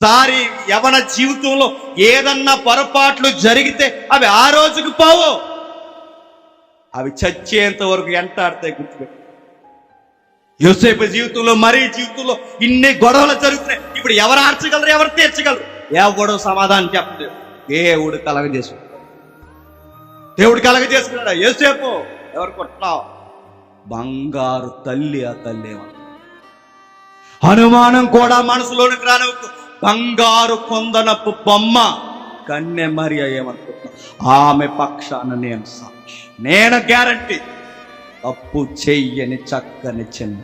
సారి యవన జీవితంలో ఏదన్నా పొరపాట్లు జరిగితే అవి ఆ రోజుకు పోవు, అవి చచ్చేంత వరకు ఎంటాడతాయి. గుర్తుపెట్టు. యోసేపు జీవితంలో, మరీ జీవితంలో ఇన్ని గొడవలు జరుగుతున్నాయి. ఇప్పుడు ఎవరు ఆర్చగలరు, ఎవరు తీర్చగలరు? ఎవడు సమాధానం చెప్పలేదు. దేవుడు కలగజేసుకున్నాడు. దేవుడు కలగజేసుకున్నాడు. యోసేపు ఎవరు కొట్టావు? బంగారు తల్లి. ఆ తల్లి ఏమన్నా అనుమానం కూడా మనసులోనికి రానివ్వకు. బంగారు కొందనపు బొమ్మ కన్నె మరియ ఏమనుకుంటున్నా, ఆమె పక్షాన నేను సాక్షి, నేను గ్యారంటీ. తప్పు చెయ్యని చక్కని చిన్న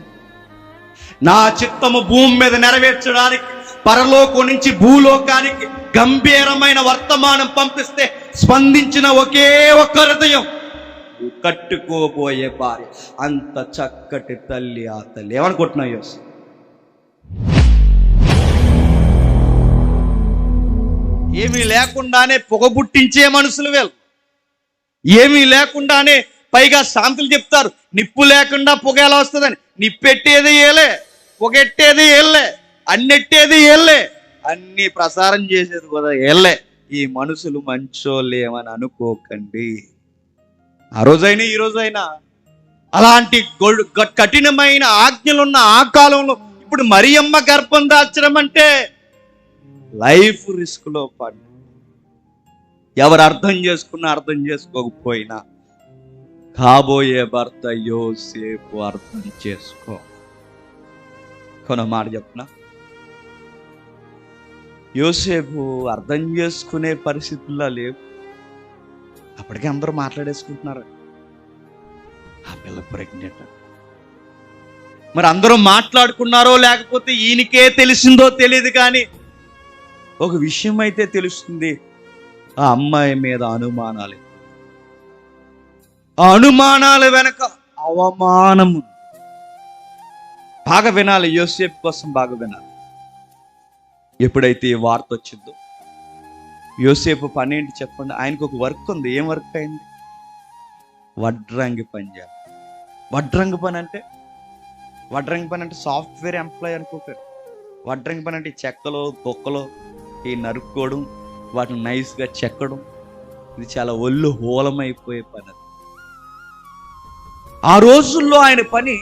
నా చిత్తము భూమి మీద నెరవేర్చడానికి పరలోకం నుంచి భూలోకానికి గంభీరమైన వర్తమానం పంపిస్తే స్పందించిన ఒకే ఒక్క హృదయం, కట్టుకోబోయే భార్య. అంత చక్కటి తల్లి ఆ తల్లి. ఏమనుకుంటున్నావు యోసేపు? ఏమీ లేకుండానే పొగబుట్టించే మనుషులు వీళ్ళు. ఏమీ లేకుండానే పైగా శాంతులు చెప్తారు. నిప్పు లేకుండా పొగ ఎలా వస్తుందని. నిప్పెట్టేది ఏలే, పొగెట్టేది ఏళ్ళే, అన్నెట్టేది ఏళ్ళే, అన్ని ప్రసారం చేసేది కూడా ఏళ్ళే. ఈ మనుషులు మంచోళ్ళేమని అనుకోకండి. ఆ రోజైనా ఈ రోజైనా అలాంటి కఠినమైన ఆజ్ఞలున్న ఆ కాలంలో ఇప్పుడు మరియమ్మ గర్భం దాల్చడం అంటే లైఫ్ రిస్క్ లో పడి, ఎవరు అర్థం చేసుకున్నా అర్థం చేసుకోకపోయినా కాబోయే భర్త యోసేపు అర్థం చేసుకో. కొన మాట చెప్పనా, యోసేపు అర్థం చేసుకునే పరిస్థితుల్లో లేవు. అప్పటికే అందరూ మాట్లాడేసుకుంటున్నారు, ఆ పిల్ల ప్రెగ్నెంట్. మరి అందరూ మాట్లాడుకున్నారో లేకపోతే ఈయనకే తెలిసిందో తెలియదు, కానీ ఒక విషయం అయితే తెలుస్తుంది, ఆ అమ్మాయి మీద అనుమానాలు. ఆ అనుమానాల వెనక అవమానము. బాగా వినాలి, యోసేపు కోసం బాగా వినాలి. ఎప్పుడైతే ఈ వార్త వచ్చిందో, యోసేపు పని ఏంటి చెప్పండి? ఆయనకు ఒక వర్క్ ఉంది. ఏం వర్క్ అయింది? వడ్రంగి పని చేయాలి. వడ్రంగి పని అంటే సాఫ్ట్వేర్ ఎంప్లాయ్ అనుకోకండి. వడ్రంగి పని అంటే చెక్కలు బొక్కలు ఈ నరుక్కోవడం, వాటిని నైస్గా చెక్కడం. ఇది చాలా ఒళ్ళు హోలమైపోయే పని. ఆ రోజుల్లో ఆయన పని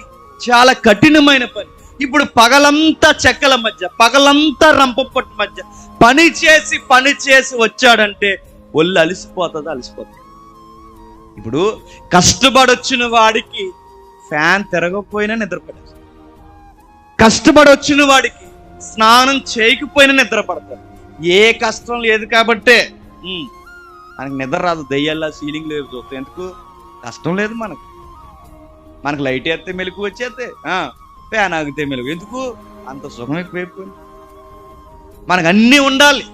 చాలా కఠినమైన పని. ఇప్పుడు పగలంతా చెక్కల మధ్య, పగలంతా రంపపట్టు మధ్య పని చేసి వచ్చాడంటే ఒళ్ళు అలసిపోతుంది. ఇప్పుడు కష్టపడొచ్చిన వాడికి ఫ్యాన్ తిరగకపోయినా నిద్రపడేస్తాడు. కష్టపడొచ్చిన వాడికి స్నానం చేయకపోయినా నిద్రపడతాడు. ఏ కష్టం లేదు కాబట్టే మనకు నిద్ర రాదు. దయ్యాల్లా సీలింగ్ లేదు చూస్తే. ఎందుకు? కష్టం లేదు మనకు లైట్ వేస్తే మెలకు వచ్చేస్తే, ఫ్యాన్ ఆగితే మెలకు. ఎందుకు? అంత సుఖం ఎక్కువైపోయింది. మనకు అన్నీ ఉండాలి.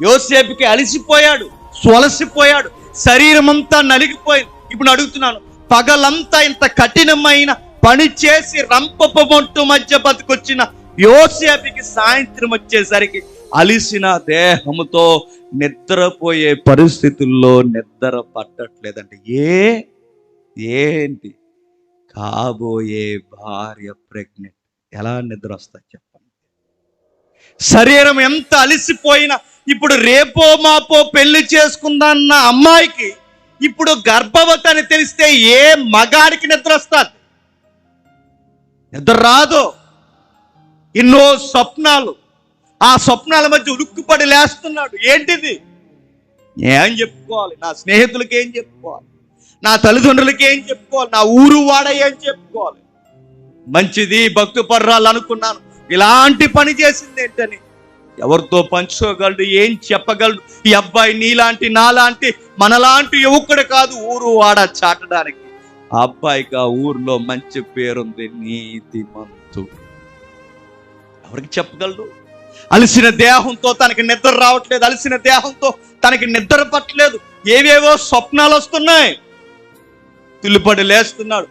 యోసేపుకి అలసిపోయాడు, సొలసిపోయాడు, శరీరం అంతా నలిగిపోయింది. ఇప్పుడు అడుగుతున్నాను, పగలంతా ఇంత కఠినమైన పని చేసి రంపపొట్టు మధ్య బతికొచ్చిన యోసేపుకి సాయంత్రం వచ్చేసరికి అలిసిన దేహముతో నిద్రపోయే పరిస్థితుల్లో నిద్ర పట్టట్లేదండి. ఏంటి? కాబోయే భార్య ప్రెగ్నెంట్. ఎలా నిద్ర వస్తుంది చెప్పండి? శరీరం ఎంత అలిసిపోయినా, ఇప్పుడు రేపో మాపో పెళ్లి చేసుకుందన్న అమ్మాయికి ఇప్పుడు గర్భవతి అని తెలిస్తే ఏ మగాడికి నిద్ర వస్తుంది? నిద్ర రాదు. ఎన్నో స్వప్నాలు, ఆ స్వప్నాల మధ్య ఉలుక్కుపడి లేస్తున్నాడు. ఏంటిది? ఏం చెప్పుకోవాలి? నా స్నేహితులకి ఏం చెప్పుకోవాలి? నా తల్లిదండ్రులకి ఏం చెప్పుకోవాలి? నా ఊరు వాడ ఏం చెప్పుకోవాలి? మంచిది, భక్తి పర్రాలు అనుకున్నాను, ఇలాంటి పని చేసింది ఏంటని ఎవరితో పంచుకోగలడు? ఏం చెప్పగలడు? ఈ అబ్బాయి నీలాంటి నాలాంటి మనలాంటి యువకుడు కాదు ఊరు వాడ చాటడానికి. ఆ అబ్బాయికి ఆ ఊర్లో మంచి పేరుంది, నీతిమంతుడు. ఎవరికి చెప్పగలడు? అలసిన దేహంతో తనకి నిద్ర రావట్లేదు, అలసిన దేహంతో తనకి నిద్ర పట్టలేదు, ఏవేవో స్వప్నాలు వస్తున్నాయి. తుల్లిపడి లేస్తున్నాడు.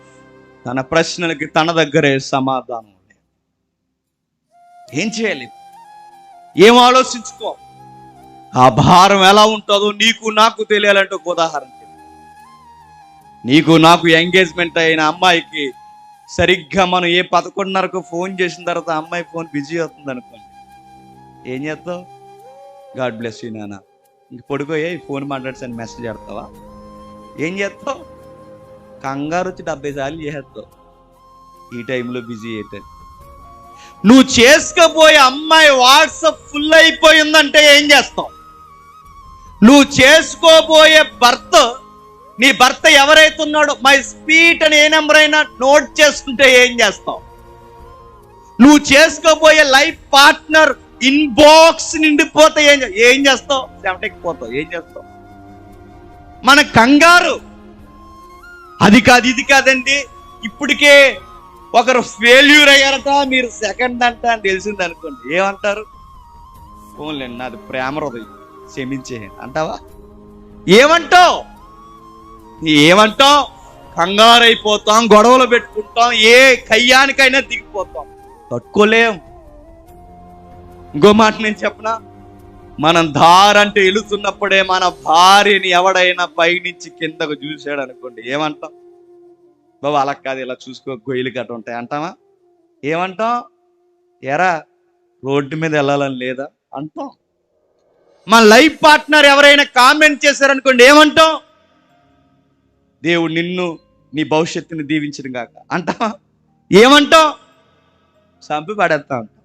తన ప్రశ్నలకి తన దగ్గరే సమాధానం లేదు. ఏం చేయాలి? ఏం ఆలోచించుకో. ఆ భారం ఎలా ఉంటుందో నీకు నాకు తెలియాలంటే ఒక ఉదాహరణ. నీకు నాకు ఎంగేజ్మెంట్ అయిన అమ్మాయికి సరిగ్గా మనం 11:30కు ఫోన్ చేసిన తర్వాత అమ్మాయి ఫోన్ బిజీ అవుతుంది అనుకోండి, ఏం చేస్తావు? గాడ్ బ్లెస్ యూ నాన్న, ఇంక పడుకోయే, ఫోన్ మాట్లాడసాను మెసేజ్ పెడతావా? ఏం చేస్తావు? కంగారు వచ్చి 70 సార్లు చేస్తావు. ఈ టైంలో బిజీ ఏంటని. నువ్వు చేసుకోబోయే అమ్మాయి వాట్సాప్ ఫుల్ అయిపోయిందంటే ఏం చేస్తావు? నువ్వు చేసుకోబోయే భర్త, నీ భర్త ఎవరైతే ఉన్నాడో మై స్పీట్ అని ఏ నెంబర్ అయినా నోట్ చేసుకుంటే ఏం చేస్తావు? నువ్వు చేసుకోబోయే లైఫ్ పార్ట్నర్ ఇన్బాక్స్ నిండిపోతే ఏం చేస్తావు? చెమటెక్కిపోతావు. ఏం చేస్తావు? మన కంగారు అది కాదు ఇది కాదండి, ఇప్పటికే ఒకరు ఫెయిల్యూర్ అయ్యారట, మీరు సెకండ్ అంట అని తెలిసింది అనుకోండి, ఏమంటారు? ఫోన్లేండి, నాది ప్రేమ హృదయం, క్షమించేయండి అంటావా? ఏమంటావు? కంగారు అయిపోతాం, గొడవలు పెట్టుకుంటాం, ఏ కయ్యానికైనా దిగిపోతాం, తట్టుకోలేం. ఇంకో మాట నేను చెప్పనా, మనం దారంటే వెళుతున్నప్పుడే మన భార్యని ఎవడైనా పైనుంచి కిందకు చూశాడు అనుకోండి, ఏమంటాం? బాబు అలా కాదు, ఇలా చూసుకో, గొయ్యలు గట్ట ఉంటాయి అంటావా? ఏమంటాం? ఎరా రోడ్డు మీద వెళ్ళాలని లేదా అంటాం. మన లైఫ్ పార్ట్నర్ ఎవరైనా కామెంట్ చేశారనుకోండి, ఏమంటాం? దేవుడు నిన్ను నీ భవిష్యత్తుని దీవించిన గాక అంటావా? ఏమంటాం? చంపి పడేస్తా అంటాం.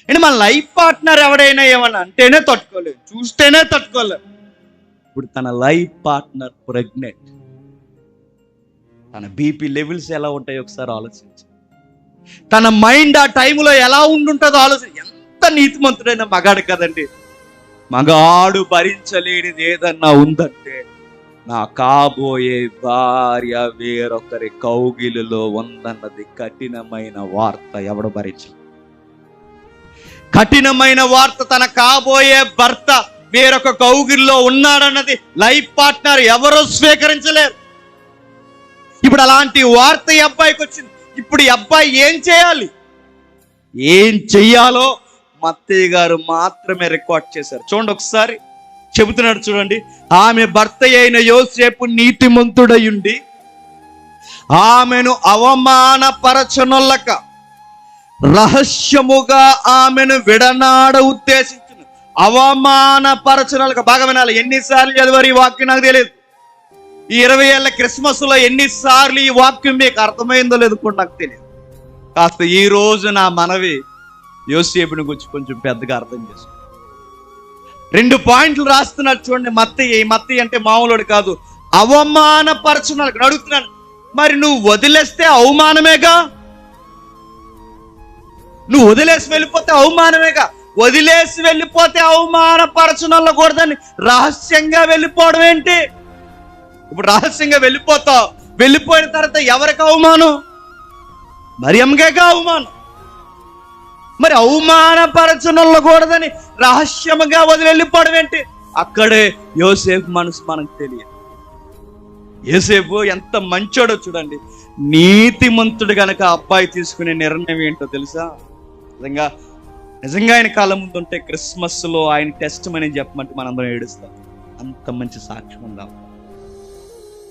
అంటే మన లైఫ్ పార్ట్నర్ ఎవడైనా ఏమన్నా అంటేనే తట్టుకోలేదు, చూస్తేనే తట్టుకోలేదు. ఇప్పుడు తన లైఫ్ పార్ట్నర్ ప్రెగ్నెంట్, తన బీపీ లెవెల్స్ ఎలా ఉంటాయో ఒకసారి ఆలోచించి, తన మైండ్ ఆ టైంలో ఎలా ఉండుంటుందో ఆలోచించి. ఎంత నీతిమంతుడైన మగాడు కదండి. మగాడు భరించలేనిది ఏదన్నా ఉందంటే, నా కాబోయే భార్య వేరొకరి కౌగిలిలో ఉందన్నది కఠినమైన వార్త. ఎవడు భరించ కఠినమైన వార్త, తన కాబోయే భర్త వేరొక కౌగిలిలో ఉన్నాడన్నది లైఫ్ పార్ట్నర్ ఎవరో స్వీకరించలేరు. ఇప్పుడు అలాంటి వార్త ఈ అబ్బాయికి వచ్చింది. ఇప్పుడు ఈ అబ్బాయి ఏం చేయాలి? ఏం చెయ్యాలో మత్తయ్య గారు మాత్రమే రికార్డ్ చేశారు. చూడండి ఒకసారి చెబుతున్నాడు, చూడండి. ఆమె భర్త అయిన యోసేపు నీతిమంతుడయుండి ఆమెను అవమానపరచనొల్లక రహస్యముగా ఆమెను విడనాడ ఉద్దేశించిన. అవమానపరచనొల్లక, బాగా వినాలి. ఎన్నిసార్లు చదివారు ఈ వాక్యం నాకు తెలియదు. ఈ 20 ఏళ్ళ క్రిస్మస్ లో ఎన్నిసార్లు ఈ వాక్యం మీకు అర్థమైందో లేదు కూడా నాకు తెలియదు. కాస్త ఈ రోజు నా మనవి యోసేపుని గురించి కొంచెం పెద్దగా అర్థం చేసుకో. 2 పాయింట్లు రాస్తున్నాడు చూడండి. మత్తయి అంటే మామూలుడు కాదు, అవమానపరచున్నాడు. అడుగుతున్నాను, మరి నువ్వు వదిలేస్తే అవమానమేగా? నువ్వు వదిలేసి వెళ్ళిపోతే అవమానమేగా? వదిలేసి వెళ్ళిపోతే అవమానపరచునల్లకూడదని రహస్యంగా వెళ్ళిపోవడం ఏంటి? ఇప్పుడు రహస్యంగా వెళ్ళిపోతావు, వెళ్ళిపోయిన తర్వాత ఎవరికి అవమానం? మరియమ్మకేగా అవమానం. మరి అవమానపరచనల్లకూడదని రహస్యముగా వదిలి వెళ్ళిపోవడం ఏంటి? అక్కడే యోసేపు మనసు మనకు తెలియదు. యోసేపు ఎంత మంచోడో చూడండి. నీతిమంతుడు గనక అబ్బాయి తీసుకునే నిర్ణయం ఏంటో తెలుసా? నిజంగా ఆయన కాలం ముందు ఉంటే క్రిస్మస్ లో ఆయన టెస్ట్ మనీ చెప్పమంటే మనందరం ఏడుస్తాం. అంత మంచి సాక్ష్యం ఉందా?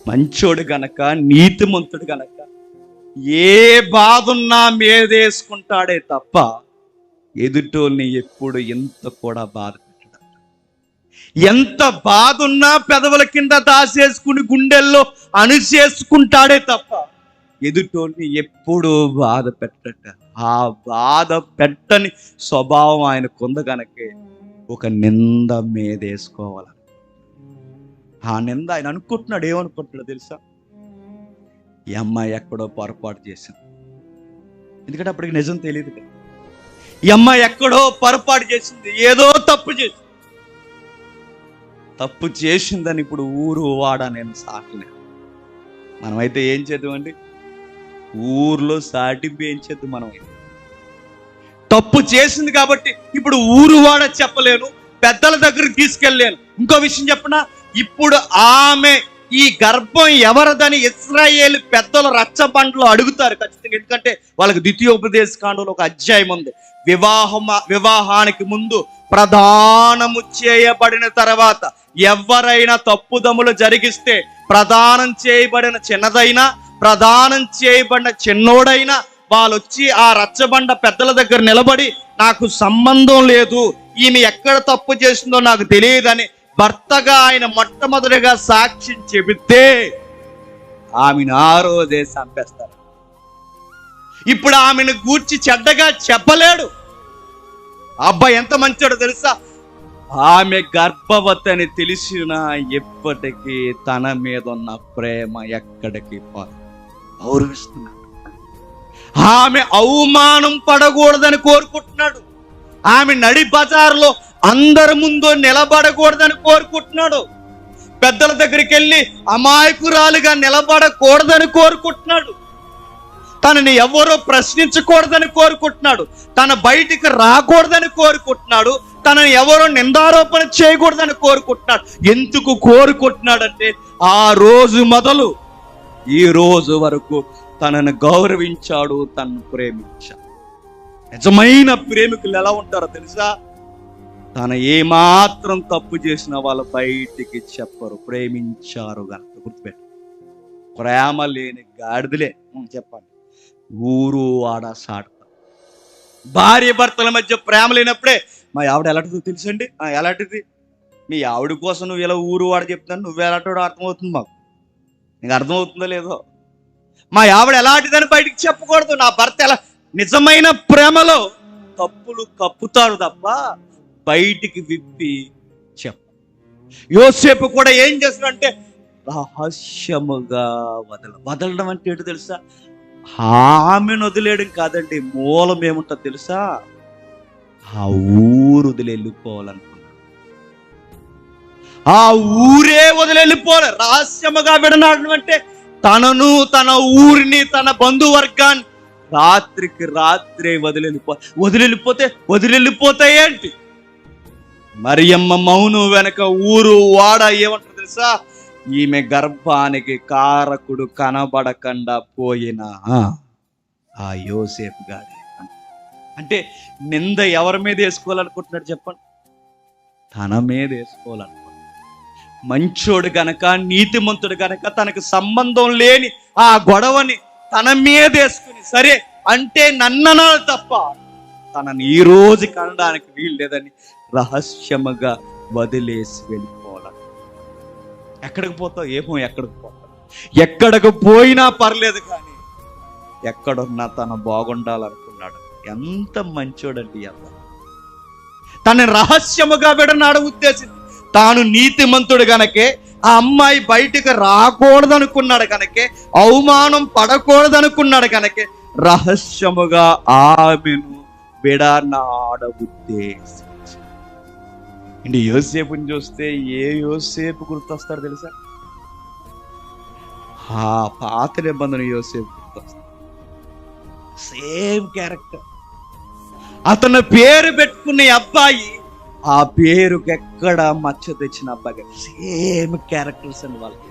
మంచోడు గనక, నీతిమంతుడు గనక ఏ బాధున్నా మీదేసుకుంటాడే తప్ప ఎదుటోల్ని ఎప్పుడు ఎంత కూడా బాధ పెట్టడం. ఎంత బాధున్నా పెదవుల కింద దాసేసుకుని గుండెల్లో అణిచేసుకుంటాడే తప్ప ఎదుటోల్ని ఎప్పుడూ బాధ పెట్టట. ఆ బాధ పెట్టని స్వభావం ఆయన కొంద కనుకే ఒక నింద మీదేసుకోవాలి. ఆ నింద ఆయన అనుకుంటున్నాడు. ఏమనుకుంటున్నాడు తెలుసా? ఈ అమ్మాయి ఎక్కడో పొరపాటు చేసింది. ఎందుకంటే అప్పటికి నిజం తెలియదు కదా. ఈ అమ్మాయి ఎక్కడో పొరపాటు చేసింది, ఏదో తప్పు చేసిందని ఇప్పుడు ఊరు వాడ నేను సాటలే. మనమైతే ఏం చేద్దామండి? ఊర్లో సాటింపు ఏం చేద్దాం? మనం తప్పు చేసింది కాబట్టి ఇప్పుడు ఊరు వాడ చెప్పలేను, పెద్దల దగ్గరికి తీసుకెళ్ళలేను. ఇంకో విషయం చెప్పనా? ఇప్పుడు ఆమె ఈ గర్భం ఎవరిదని ఇశ్రాయేలు పెద్దలు రచ్చబండలో అడుగుతారు ఖచ్చితంగా. ఎందుకంటే వాళ్ళకి ద్వితీయోపదేశ కాండంలో ఒక అధ్యాయం ఉంది. వివాహానికి ముందు ప్రదానము చేయబడిన తర్వాత ఎవరైనా తప్పుదములు జరిగిస్తే ప్రదానం చేయబడిన చిన్నదైనా ప్రదానం చేయబడిన చిన్నోడైనా వాళ్ళు వచ్చి ఆ రచ్చబండ పెద్దల దగ్గర నిలబడి నాకు సంబంధం లేదు, ఈమె ఎక్కడ తప్పు చేసిందో నాకు తెలియదని భర్తగా ఆయన మొట్టమొదటిగా సాక్ష్యం చెబితే ఆమెను ఆ రోజే చంపేస్తారు. ఇప్పుడు ఆమెను గూర్చి చెడ్డగా చెప్పలేడు. అబ్బాయి ఎంత మంచోడో తెలుసా? ఆమె గర్భవతి అని తెలిసినా ఎప్పటికీ తన మీద ఉన్న ప్రేమ ఎక్కడికి గౌరవిస్తున్నాడు. ఆమె అవమానం పడకూడదని కోరుకుంటున్నాడు. ఆమె నడి బజార్లో అందరి ముందు నిలబడకూడదని కోరుకుంటున్నాడు. పెద్దల దగ్గరికి వెళ్ళి అమాయకురాలుగా నిలబడకూడదని కోరుకుంటున్నాడు. తనని ఎవరో ప్రశ్నించకూడదని కోరుకుంటున్నాడు. తన బయటికి రాకూడదని కోరుకుంటున్నాడు. తనని ఎవరో నిందారోపణ చేయకూడదని కోరుకుంటున్నాడు. ఎందుకు కోరుకుంటున్నాడంటే ఆ రోజు మొదలు ఈ రోజు వరకు తనను గౌరవించాడు, తనను ప్రేమించాడు. నిజమైన ప్రేమికులు ఎలా ఉంటారో తెలుసా? తన ఏమాత్రం తప్పు చేసిన వాళ్ళు బయటికి చెప్పరు, ప్రేమించారు కనుక. గుర్తుపెట్టు, ప్రేమ లేని గాడిదలే చెప్పండి ఊరు వాడ సాట. భార్య భర్తల మధ్య ప్రేమ లేనప్పుడే మా ఆవిడ ఎలాంటిదో తెలుసండి. ఎలాంటిది? మీ ఆవిడ కోసం నువ్వు ఇలా ఊరు వాడ చెప్తాను, నువ్వు ఎలాంటివాడో అర్థమవుతుంది మాకు. నీకు అర్థమవుతుందో లేదో? మా ఆవిడ ఎలాంటిదని బయటికి చెప్పకూడదు. నా భర్త ఎలా. నిజమైన ప్రేమలో తప్పులు కప్పుతారు తప్ప బయటికి విప్పి చెప్ప. యోసేపు కూడా ఏం చేస్తాడంటే రహస్యముగా వదలడం అంటే ఏంటో తెలుసా? ఆమెను వదిలేయడం కాదండి, మూలం ఏముంటో తెలుసా? ఆ ఊరు వదిలి వెళ్ళిపోవాలనుకున్నాడు. ఆ ఊరే వదిలి వెళ్ళిపోవాలి. రహస్యముగా విడనాడడం అంటే తనను, తన ఊరిని, తన బంధువర్గాన్ని రాత్రికి రాత్రే వదిలిపోతే ఏంటి? మరియమ్మ మౌనం వెనక ఊరు వాడ ఏమంటారు తెలుసా? ఈమె గర్భానికి కారకుడు కనబడకుండా పోయిన ఆ యోసేపు గారి. అంటే నింద ఎవరి మీద వేసుకోవాలనుకుంటున్నాడు చెప్పండి? తన మీద వేసుకోవాలనుకుంటున్నాడు. మంచోడు గనక, నీతిమంతుడు గనక తనకు సంబంధం లేని ఆ గొడవని తన మీద వేసుకుని, సరే అంటే నన్ననాలు తప్ప తనని ఈ రోజు కనడానికి వీలు లేదని రహస్యముగా వదిలేసి వెళ్ళిపోవాలి. ఎక్కడికి పోతావు? ఏమో ఎక్కడికి పోతావు. ఎక్కడికి పోయినా పర్లేదు, కానీ ఎక్కడున్నా తను బాగుండాలనుకున్నాడు. ఎంత మంచోడండి అబ్బా! తన రహస్యముగా విడనాడు ఉద్దేశించి తాను నీతిమంతుడు గనకే ఆ అమ్మాయి బయటికి రాకూడదనుకున్నాడు కనుకే, అవమానం పడకూడదనుకున్నాడు కనుకే రహస్యముగా ఆమెను విడనాడ ఉద్దేశించి. ఇంటి యోసేపుని చూస్తే ఏ యోసేపు గుర్తొస్తాడు తెలుసా? ఆ పాత నిబంధన యోసేపు గుర్తొస్తాడు. Same character. అతను పేరు పెట్టుకునే అబ్బాయి ఆ పేరుకి ఎక్కడ మచ్చ తెచ్చిన అబ్బాయి. సేమ్ క్యారెక్టర్స్ అని వాళ్ళకి.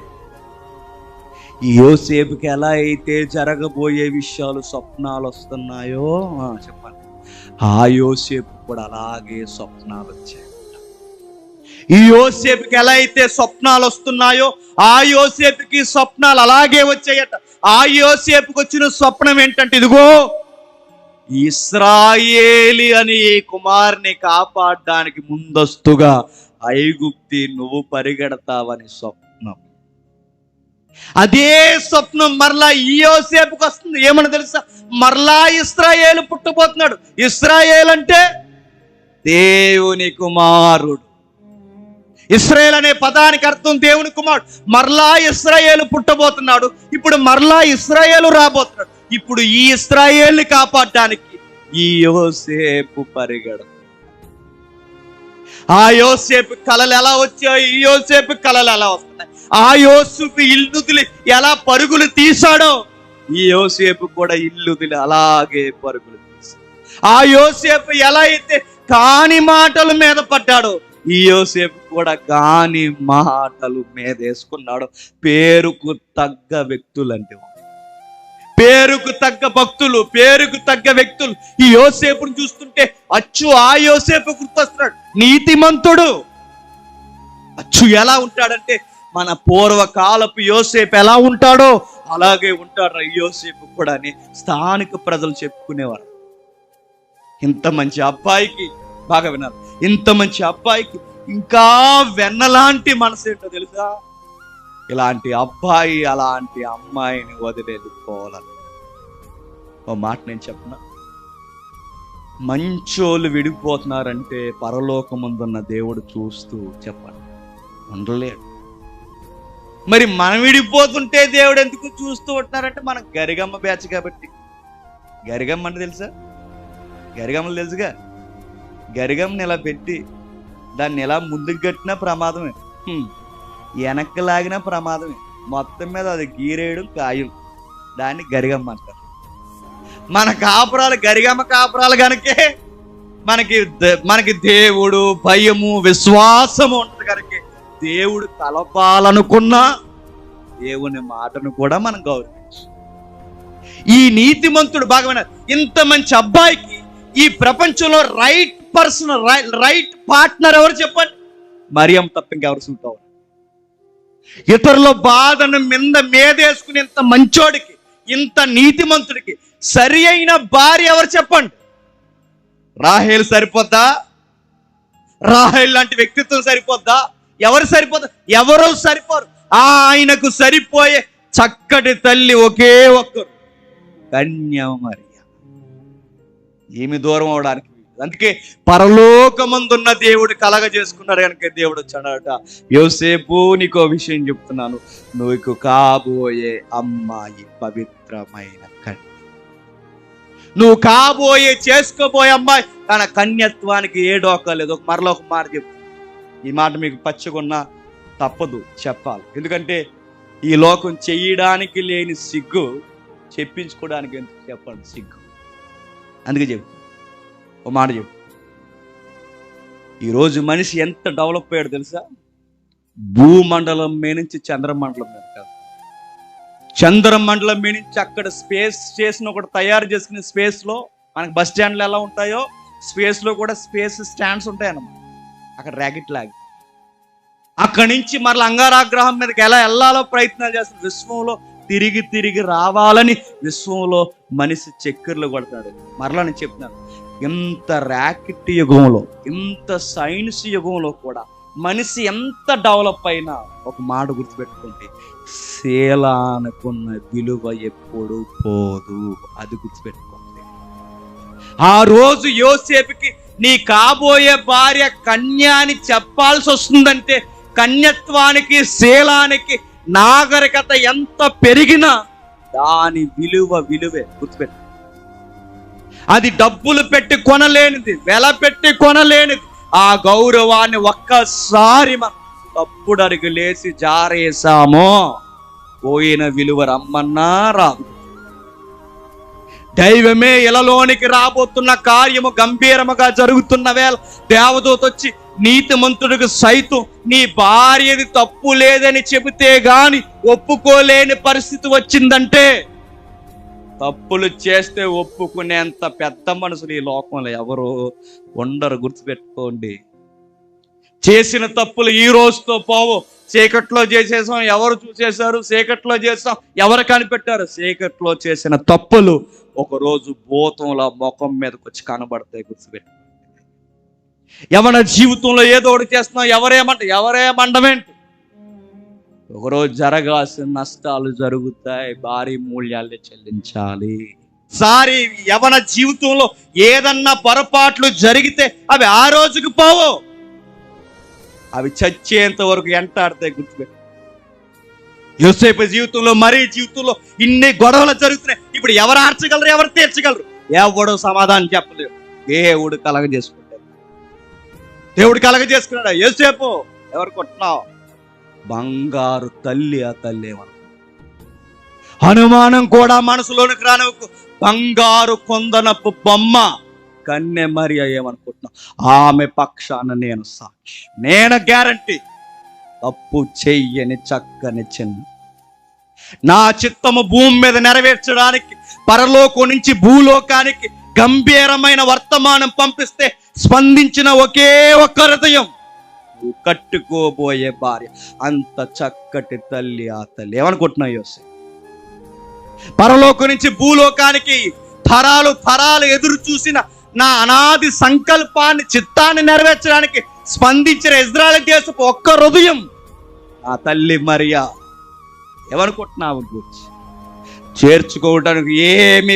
ఈ యోసేపుకి ఎలా అయితే జరగబోయే విషయాలు, స్వప్నాలు వస్తున్నాయో చెప్పండి, ఆ యోసేపు కూడా అలాగే స్వప్నాలు వచ్చాయి. ఈ యోసేపుకి ఎలా అయితే స్వప్నాలు వస్తున్నాయో ఆ యోసేపుకి స్వప్నాలు అలాగే వచ్చాయట. ఆ యోసేపుకి వచ్చిన స్వప్నం ఏంటంటే, ఇదిగో ఇశ్రాయేలు అనే కుమారుని కాపాడడానికి ముందస్తుగా ఐగుప్తి నువ్వు పరిగెడతావని స్వప్నం. అదే స్వప్నం మరలా ఈ యోసేపుకి వస్తుంది. ఏమని తెలుసా? మరలా ఇశ్రాయేలు పుట్టబోతున్నాడు. ఇశ్రాయేల్ అంటే దేవుని కుమారుడు. ఇశ్రాయేల్ అనే పదానికి అర్థం దేవుని కుమారుడు. మరలా ఇశ్రాయేలు పుట్టబోతున్నాడు. ఇప్పుడు మరలా ఇశ్రాయేలు రాబోతున్నాడు. ఇప్పుడు ఈ ఇశ్రాయేల్ని కాపాడడానికి ఈ యోసేపు పరిగెడతాడు. ఆ యోసేపు కలలు ఎలా వచ్చాయో ఈ యోసేపు కలలు ఎలా వస్తున్నాయి. ఆ యోసేపు ఇల్లుదిలి ఎలా పరుగులు తీశాడో ఈ యోసేపు కూడా ఇల్లుదిలి అలాగే పరుగులు తీశాడు. ఆ యోసేపు ఎలా అయితే కాని మాటల మీద పడ్డాడో ఈ యోసేపు కూడా కాని మాటలు మీద వేసుకున్నాడు. పేరుకు తగ్గ వ్యక్తులంటే, పేరుకు తగ్గ భక్తులు, పేరుకు తగ్గ వ్యక్తులు. ఈ యోసేపుని చూస్తుంటే అచ్చు ఆ యోసేపు గుర్తొస్తున్నాడు. నీతిమంతుడు. అచ్చు ఎలా ఉంటాడంటే మన పూర్వకాలపు యోసేపు ఎలా ఉంటాడో అలాగే ఉంటాడు ఈ యోసేపు కూడా అని స్థానిక ప్రజలు చెప్పుకునేవారు. ఇంత మంచి అబ్బాయికి బాగా వినాలి. ఇంత మంచి అబ్బాయికి ఇంకా వెన్నలాంటి మనసు ఏంటో తెలుసా? ఇలాంటి అబ్బాయి అలాంటి అమ్మాయిని వదిలేదుకోవాలని. ఓ మాట నేను చెప్పనా, మంచోళ్ళు విడిపోతున్నారంటే పరలోకముందున్న దేవుడు చూస్తూ చెప్పండి ఉండలేడు. మరి మనం విడిపోతుంటే దేవుడు ఎందుకు చూస్తూ ఉంటున్నారంటే మనం గరిగమ్మ బ్యాచ్ కాబట్టి. గరిగమ్మ అంటే తెలుసా? గరిగమ్మలు తెలుసుగా. గరిగమ్మని ఇలా పెట్టి దాన్ని ఎలా ముందుకు కట్టినా ప్రమాదమే, వెనక్కి లాగినా ప్రమాదమే. మొత్తం మీద అది గీరేయడం ఖాయం. దాన్ని గరిగమ్మ అంటారు. మన కాపురాలు గరిగమ్మ కాపురాలు కనుకే మనకి దేవుడు భయము విశ్వాసము ఉంటుంది కనుక దేవుడు కలపాలనుకున్నా దేవుని మాటను కూడా మనం గౌరవించు. ఈ నీతిమంతుడు భాగమైన ఇంత మంచి అబ్బాయికి ఈ ప్రపంచంలో రైట్ పర్సన్, రైట్ పార్ట్నర్ ఎవరు చెప్పండి? మరియం తప్ప ఇంకెవరు సూట్ అవ్వరు. ఇతరుల బాధను మీదేసుకుని ఇంత మంచోడికి, ఇంత నీతిమంతుడికి సరి అయిన భార్య ఎవరు చెప్పండి? రాహేలు సరిపోద్దా? రాహేలు లాంటి వ్యక్తిత్వం సరిపోద్దా? ఎవరు సరిపోతా? ఎవరో సరిపోరు. ఆయనకు సరిపోయే చక్కటి తల్లి ఒకే ఒక్కరు, కన్యామరియా. ఏమి దూరం అవడానికి. అందుకే పరలోకమందున్న దేవుడు కలగజేసుకున్నాడు కనుక దేవుడు వచ్చాడట, యోసేపు నీకో విషయం చెప్తున్నాను, నువ్వు కాబోయే అమ్మాయి పవిత్రమైన కన్య. నువ్వు చేసుకోబోయే అమ్మాయి తన కన్యత్వానికి ఏ డోకా లేదు. మరలో ఒక మాట చెప్పు. ఈ మాట మీకు పచ్చగున్నా తప్పదు చెప్పాలి. ఎందుకంటే ఈ లోకం చెయ్యడానికి లేని సిగ్గు చెప్పించుకోవడానికి ఎందుకు చెప్పండి సిగ్గు. అందుకే చెప్పు, ఓ మాట చెప్పు. ఈరోజు మనిషి ఎంత డెవలప్ అయ్యాడు తెలుసా? భూమండలం మీద నుంచి చంద్రమండలం మీద కాదు, చంద్రమండలం మీద నుంచి అక్కడ స్పేస్ స్టేషన్ ఒకటి తయారు చేసుకునే స్పేస్లో మనకి బస్ స్టాండ్లు ఎలా ఉంటాయో స్పేస్లో కూడా స్పేస్ స్టాండ్స్ ఉంటాయన్నమాట. అక్కడ ర్యాకెట్ లాగి అక్కడి నుంచి మరలా అంగారాగ్రహం మీదకి ఎలా వెళ్ళాలో ప్రయత్నాలు చేస్తున్న విశ్వంలో తిరిగి రావాలని విశ్వంలో మనిషి చక్కెర్లు కొడతాడు. మరలా నేను చెప్తున్నాను, ఇంత ర్యాకెట్ యుగంలో, ఇంత సైన్స్ యుగంలో కూడా మనిషి ఎంత డెవలప్ అయినా ఒక మాట గుర్తుపెట్టుకోండి, శీలానుకున్న విలువ ఎప్పుడు పోదు. అది గుర్తుపెట్టుకోండి. ఆ రోజు యోసేపుకి నీ కాబోయే భార్య కన్య అని చెప్పాల్సి వస్తుందంటే కన్యత్వానికి, శీలానికి నాగరికత ఎంత పెరిగినా దాని విలువే గుర్తుపెట్టు. అది డబ్బులు పెట్టి కొనలేనిది, వెల పెట్టి కొనలేనిది. ఆ గౌరవాన్ని ఒక్కసారి మనం తప్పుడు అడుగు లేసి జారేసామో పోయిన విలువ రమ్మన్నా రాదు. దైవమే ఇలలోనికి రాబోతున్న కార్యము గంభీరముగా జరుగుతున్న వేళ దేవదూత వచ్చి నీతిమంతుడికి సైతం నీ భార్యది తప్పు లేదని చెబితే గాని ఒప్పుకోలేని పరిస్థితి వచ్చిందంటే, తప్పులు చేస్తే ఒప్పుకునేంత పెద్ద మనుషులు ఈ లోకంలో ఎవరు ఉండరు. గుర్తుపెట్టుకోండి. చేసిన తప్పులు ఈ రోజుతో పోవు. చీకట్లో చేసేసాం, ఎవరు చూసేశారు? చీకట్లో చేసాం, ఎవరు కనిపెట్టారు? చీకట్లో చేసిన తప్పులు ఒకరోజు భూతంలో ముఖం మీదకి వచ్చి కనబడతాయి. గుర్తుపెట్టు. యవన జీవితంలో ఏదో ఒకటి చేస్తున్నాం, ఎవరేమండమేంటి? ఒకరోజు జరగాల్సిన నష్టాలు జరుగుతాయి, భారీ మూల్యాలు చెల్లించాలి. సారి యవన జీవితంలో ఏదన్నా పొరపాట్లు జరిగితే అవి ఆ రోజుకి పోవు, అవి చచ్చేంత వరకు ఎంటాడతాయి. గుర్తుపెట్టు. యోసేపు జీవితంలో, మరీ జీవితంలో ఇన్ని గొడవలు జరుగుతున్నాయి. ఇప్పుడు ఎవరు ఆర్చగలరు? ఎవరు తీర్చగలరు? ఎవడు సమాధానం చెప్పలేరు. దేవుడు కలగజేసుకుంటాడు. దేవుడు కలగజేసుకున్నాడు. యోసేపు ఎవరు కొట్టినావు? బంగారు తల్లి. ఆ తల్లి ఏమన్నా అనుమానం కూడా మనసులోనికి రానివ్వకు. బంగారు కొందనపు బొమ్మ కన్నె మరియ ఏమనుకుంటున్నావు? ఆమె పక్షాన నేను సాక్షి, నేను గ్యారంటీ. తప్పు చెయ్యని చక్కని చిన్న నా చిత్తము భూమి మీద నెరవేర్చడానికి పరలోకం నుంచి భూలోకానికి గంభీరమైన వర్తమానం పంపిస్తే స్పందించిన ఒకే ఒక్క హృదయం, నువ్వు కట్టుకోబోయే భార్య. అంత చక్కటి తల్లి ఆ తల్లి. ఏమనుకుంటున్నావు యోసేపు? పరలోకం నుంచి భూలోకానికి తరాలు ఎదురు చూసిన నా అనాది సంకల్పాన్ని, చిత్తాన్ని నెరవేర్చడానికి స్పందించిన ఇజ్రాయెల్ దేశపు ఒక్క హృదయం నా తల్లి మరియా. ఏమనుకుంటున్నావు గురించి? చేర్చుకోవడానికి ఏమీ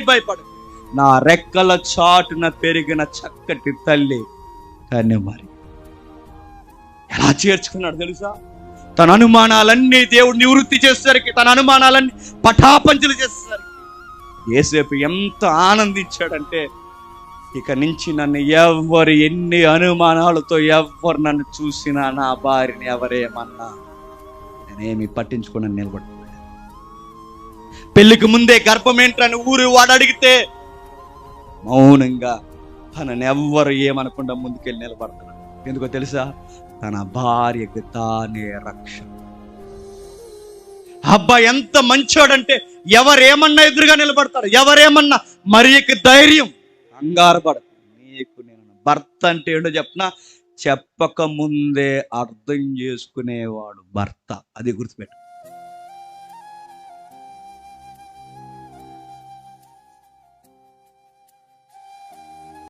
భయపడకు, నా రెక్కల చాటున పెరిగిన చక్కటి తల్లి కన్య మరి. ఎలా చేర్చుకున్నాడు తెలుసా? తన అనుమానాలన్నీ దేవుడు నివృత్తి చేసేసరికి, తన అనుమానాలన్నీ పటాపంచలు చేసేసరికి యేసేపు ఎంత ఆనందించాడంటే, ఇక నుంచి నన్ను ఎన్ని అనుమానాలతో ఎవ్వరు నన్ను చూసినా, నా భార్యని ఎవరేమన్నా నేనేమి పట్టించుకుని నిలబడిపోయాను. పెళ్లికి ముందే గర్భం ఏంటని ఊరు వాడు అడిగితే మౌనంగా తనని ఎవ్వరు ఏమనకుండా ముందుకెళ్ళి నిలబడుతున్నాడు. ఎందుకో తెలుసా? తన భార్యకి తానే రక్షణ. అబ్బాయి ఎంత మంచోడంటే ఎవరేమన్నా ఎదురుగా నిలబడతాడు, ఎవరేమన్నా. మరియకి ధైర్యం, కంగారపడదు. నీకు నేను భర్త అంటే ఏంటో చెప్పనా? చెప్పక ముందే అర్థం చేసుకునేవాడు భర్త. అది గుర్తుపెట్టు.